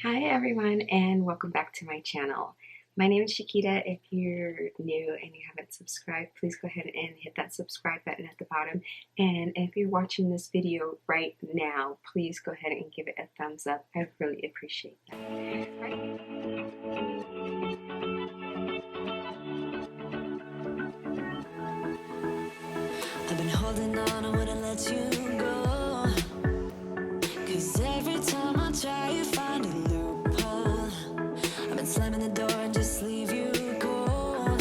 Hi everyone and welcome back to my channel. My name is Shquita. If you're new and you haven't subscribed, please go ahead and hit that subscribe button at the bottom. And if you're watching this video right now, please go ahead and give it a thumbs up. I really appreciate that. I've been holding on, I wouldn't let you go. 'Cause every time I try, you find a loophole. I've been slamming the door and just leave you cold.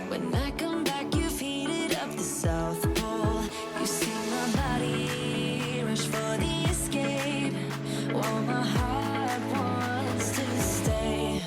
When I come back, you've heated up the South Pole. You see my body rush for the escape, while my heart wants to stay.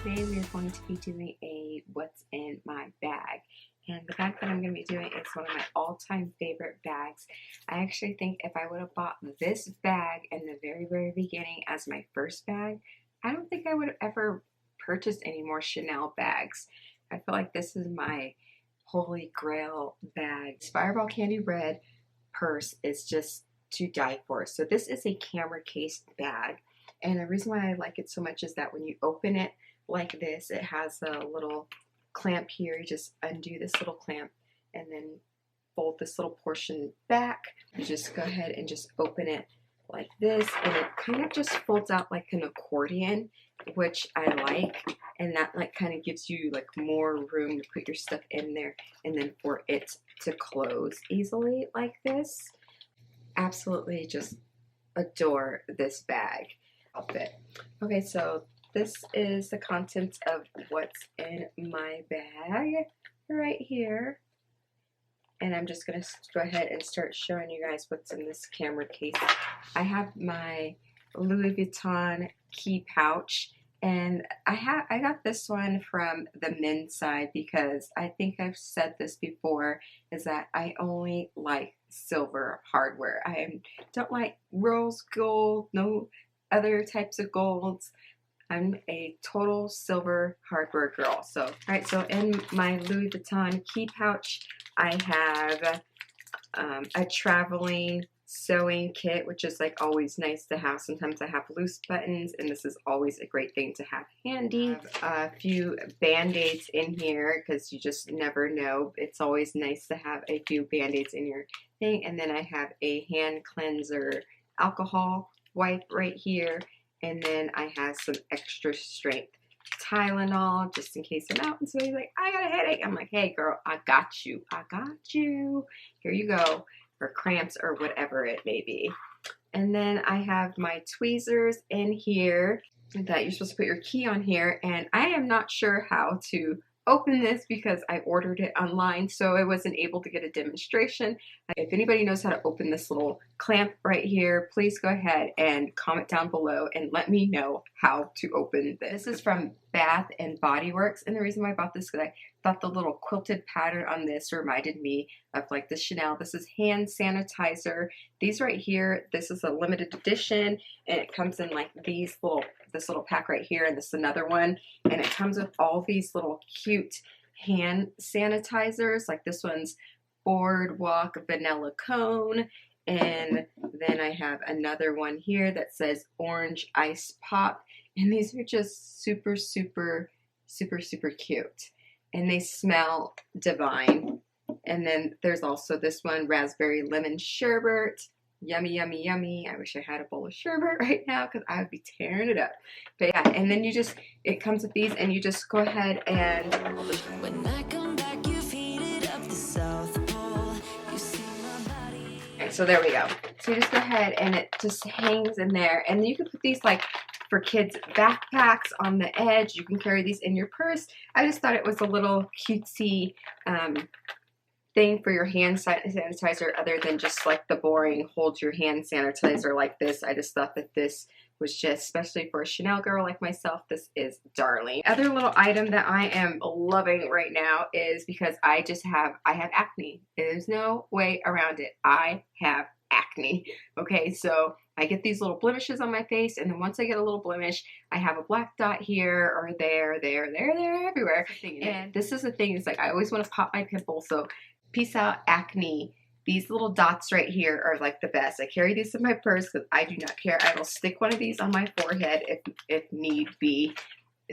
Today we are going to be doing a what's in my bag, and the bag that I'm going to be doing is one of my all-time favorite bags. I actually think if I would have bought this bag in the very beginning as my first bag, I don't think I would have ever purchased any more Chanel bags. I feel like this is my holy grail bag. Fireball Candy Red purse is just to die for. So this is a camera case bag, and the reason why I like it so much is that when you open it like this, it has a little clamp here. You just undo this little clamp and then fold this little portion back. You just go ahead and just open it like this, and it kind of just folds out like an accordion, which I like, and that like kind of gives you like more room to put your stuff in there, and then for it to close easily like this. Absolutely just adore this bag outfit. Okay, so this is the contents of what's in my bag right here. And I'm just going to go ahead and start showing you guys what's in this camera case. I have my Louis Vuitton key pouch, and I got this one from the men's side because I think I've said this before, is that I only like silver hardware. I don't like rose gold, no other types of golds. I'm a total silver hardware girl. So, alright, so in my Louis Vuitton key pouch, I have a traveling sewing kit, which is like always nice to have. Sometimes I have loose buttons, and this is always a great thing to have handy. A few band-aids in here because you just never know. It's always nice to have a few band-aids in your thing. And then I have a hand cleanser alcohol wipe right here. And then I have some extra strength Tylenol just in case I'm out and somebody's like, I got a headache. I'm like, hey girl, I got you. I got you. Here you go. For cramps or whatever it may be. And then I have my tweezers in here that you're supposed to put your key on here. And I am not sure how to open this because I ordered it online, so I wasn't able to get a demonstration. If anybody knows how to open this little clamp right here, please go ahead and comment down below and let me know how to open this. This is from Bath and Body Works, and the reason why I bought this is because I thought the little quilted pattern on this reminded me of like the Chanel. This is hand sanitizer. These right here, this is a limited edition, and it comes in like this little pack right here, and this is another one, and it comes with all these little cute hand sanitizers. Like this one's Boardwalk Vanilla Cone, and then I have another one here that says Orange Ice Pop, and these are just super cute, and they smell divine. And then there's also this one, Raspberry Lemon Sherbet. Yummy. I wish I had a bowl of sherbet right now because I would be tearing it up. But yeah, and then it comes with these, and you just go ahead and When I come back, you've heated up the South Pole. You see my body. Okay, so there we go. So you just go ahead and it just hangs in there, and then you can put these like for kids' backpacks on the edge. You can carry these in your purse. I just thought it was a little cutesy thing for your hand sanitizer, other than just like the boring hold your hand sanitizer like this. I just thought that this was just, especially for a Chanel girl like myself, this is darling. Other little item that I am loving right now is because I have acne. There's no way around it. I have acne. Okay, so I get these little blemishes on my face, and then once I get a little blemish, I have a black dot here or there, everywhere. And this is the thing, is like I always want to pop my pimple, so peace out, Acne. These little dots right here are like the best. I carry these in my purse because I do not care. I will stick one of these on my forehead if need be.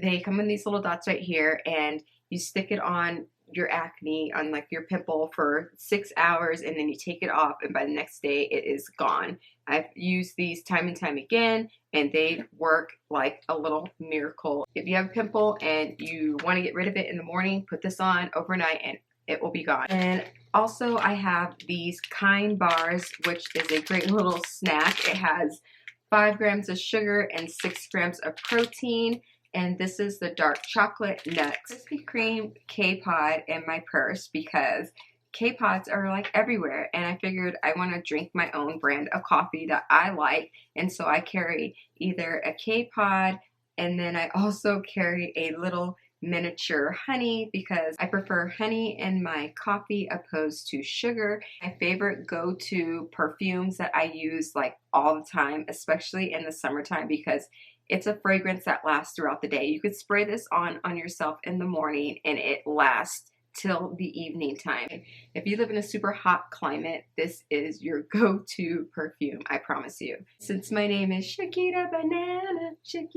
They come in these little dots right here, and you stick it on your acne, on like your pimple for 6 hours, and then you take it off, and by the next day it is gone. I've used these time and time again, and they work like a little miracle. If you have a pimple and you want to get rid of it in the morning, put this on overnight and it will be gone. And also I have these Kind bars, which is a great little snack. It has 5 grams of sugar and 6 grams of protein. And this is the dark chocolate nut Krispy Kreme K-Pod in my purse because K-Pods are like everywhere, and I figured I want to drink my own brand of coffee that I like, and so I carry either a K-Pod, and then I also carry a little miniature honey because I prefer honey in my coffee opposed to sugar. My favorite go-to perfumes that I use like all the time, especially in the summertime, because it's a fragrance that lasts throughout the day. You could spray this on yourself in the morning and it lasts till the evening time. If you live in a super hot climate, this is your go-to perfume, I promise you. Since my name is Shquita Banana, since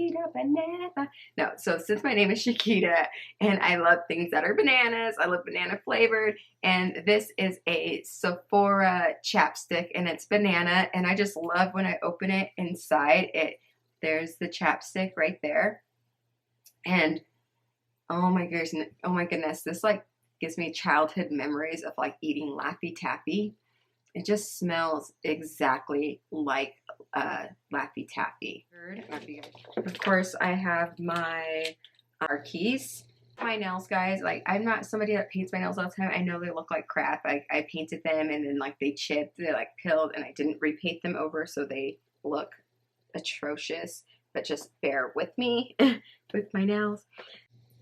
my name is Shquita and I love things that are bananas, I love banana flavored, and this is a Sephora chapstick and it's banana, and I just love when I open it inside it. There's the chapstick right there, and oh my goodness, this like gives me childhood memories of like eating Laffy Taffy. It just smells exactly like Laffy Taffy. Of course, I have my keys. My nails, guys, like I'm not somebody that paints my nails all the time. I know they look like crap. I painted them and then like they chipped, they like peeled, and I didn't repaint them over, so they look atrocious, but just bear with me with my nails.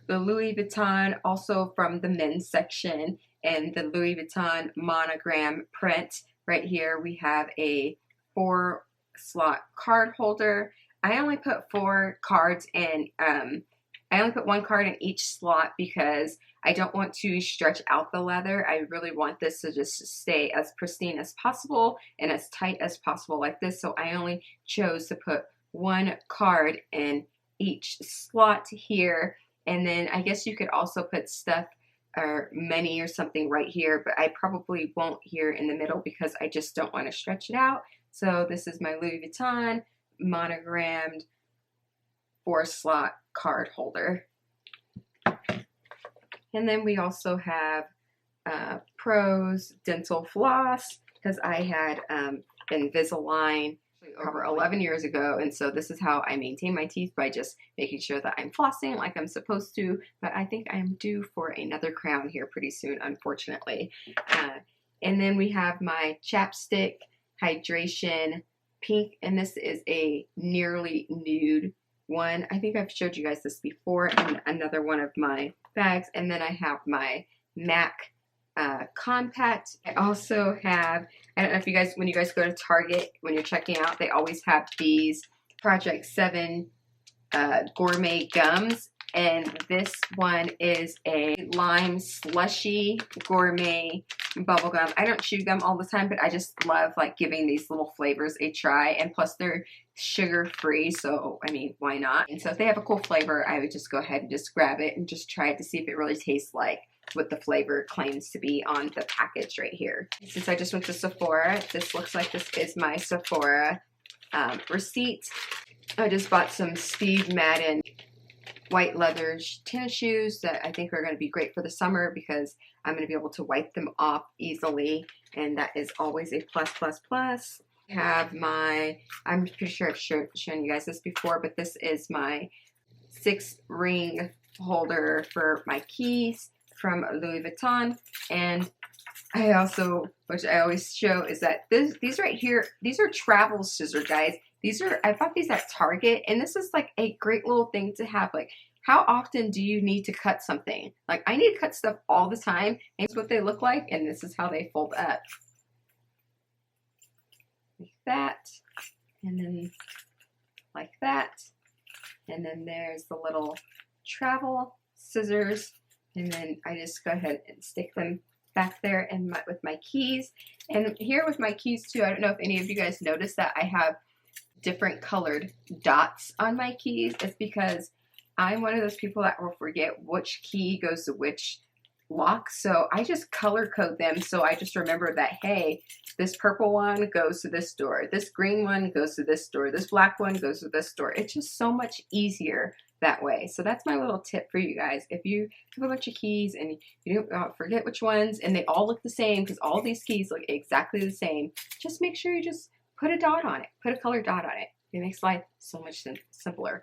The Louis Vuitton, also from the men's section, and the Louis Vuitton monogram print. Right here we have a 4-slot card holder. I only put 4 cards in, I only put 1 card in each slot because I don't want to stretch out the leather. I really want this to just stay as pristine as possible and as tight as possible like this. So I only chose to put 1 card in each slot here. And then I guess you could also put stuff or money or something right here, but I probably won't here in the middle because I just don't want to stretch it out. So this is my Louis Vuitton monogrammed 4-slot card holder. And then we also have Prose dental floss because I had Invisalign over 11 years ago, and so this is how I maintain my teeth, by just making sure that I'm flossing like I'm supposed to. But I think I'm due for another crown here pretty soon, unfortunately. And then we have my chapstick hydration pink, and this is a nearly nude one. I think I've showed you guys this before in another one of my bags. And then I have my MAC compact. I also have, I don't know if you guys, when you guys go to Target, when you're checking out, they always have these Project 7 gourmet gums, and this one is a lime slushy gourmet bubble gum. I don't chew gum all the time, but I just love like giving these little flavors a try, and plus they're sugar free, so I mean, why not? And so if they have a cool flavor, I would just go ahead and just grab it and just try it to see if it really tastes like what the flavor claims to be on the package right here. Since I just went to Sephora, this looks like this is my Sephora receipt. I just bought some Steve Madden white leather tennis shoes that I think are going to be great for the summer because I'm going to be able to wipe them off easily, and that is always a plus, plus, plus. I have my, I'm pretty sure I've shown you guys this before, but this is my 6-ring holder for my keys from Louis Vuitton. And I also, which I always show, is that these right here, these are travel scissors, guys. These are, I bought these at Target, and this is like a great little thing to have. Like, how often do you need to cut something? Like, I need to cut stuff all the time. And this is what they look like, and this is how they fold up. Like that. and then like that. And then there's the little travel scissors, and then I just go ahead and stick them back there and with my keys. And here with my keys too, I don't know if any of you guys noticed that I have different colored dots on my keys. It's because I'm one of those people that will forget which key goes to which lock, so I just color code them, so I just remember that, hey, this purple one goes to this door, this green one goes to this door, this black one goes to this door. It's just so much easier that way. So that's my little tip for you guys. If you have a bunch of keys and you don't forget which ones, and they all look the same, because all these keys look exactly the same, just make sure you just put a dot on it, put a colored dot on it. It makes life so much simpler.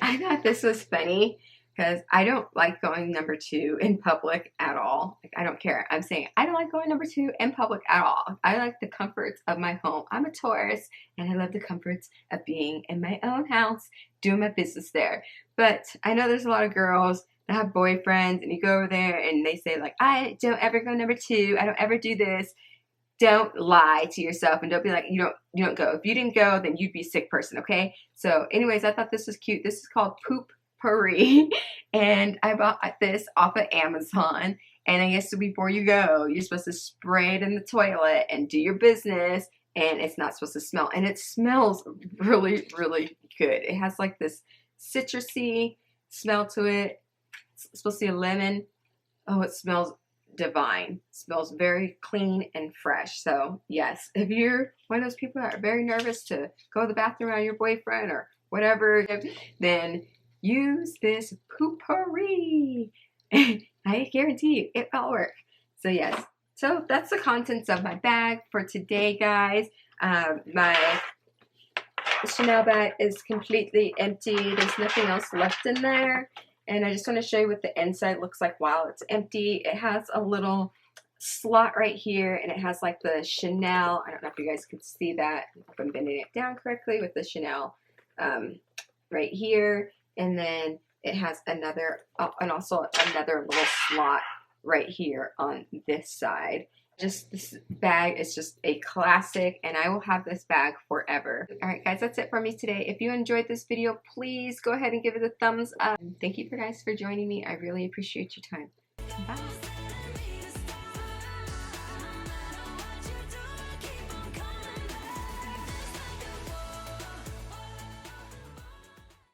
I thought this was funny because I don't like going number 2 in public at all. Like, I don't care. I'm saying I don't like going number 2 in public at all. I like the comforts of my home. I'm a Taurus, and I love the comforts of being in my own house, doing my business there. But I know there's a lot of girls that have boyfriends, and you go over there and they say like, I don't ever go number 2. I don't ever do this. Don't lie to yourself, and don't be like, you don't go. If you didn't go, then you'd be a sick person, okay? So anyways, I thought this was cute. This is called Poo-Pourri, and I bought this off of Amazon. And I guess before you go, you're supposed to spray it in the toilet and do your business, and it's not supposed to smell. And it smells really, really good. It has like this citrusy smell to it. It's supposed to be a lemon. Oh, it smells divine. It smells very clean and fresh. So yes, if you're one of those people that are very nervous to go to the bathroom on your boyfriend or whatever, then use this Poo-Pourri. I guarantee you it will work. So yes, so that's the contents of my bag for today, guys. My Chanel bag is completely empty. There's nothing else left in there. And I just want to show you what the inside looks like while it's empty. It has a little slot right here, and it has like the Chanel. I don't know if you guys can see that, if I'm bending it down correctly, with the Chanel right here. And then it has another, and also another little slot right here on this side. Just this bag is just a classic, and I will have this bag forever. Alright guys, that's it for me today. If you enjoyed this video, please go ahead and give it a thumbs up. Thank you guys for joining me. I really appreciate your time. Bye.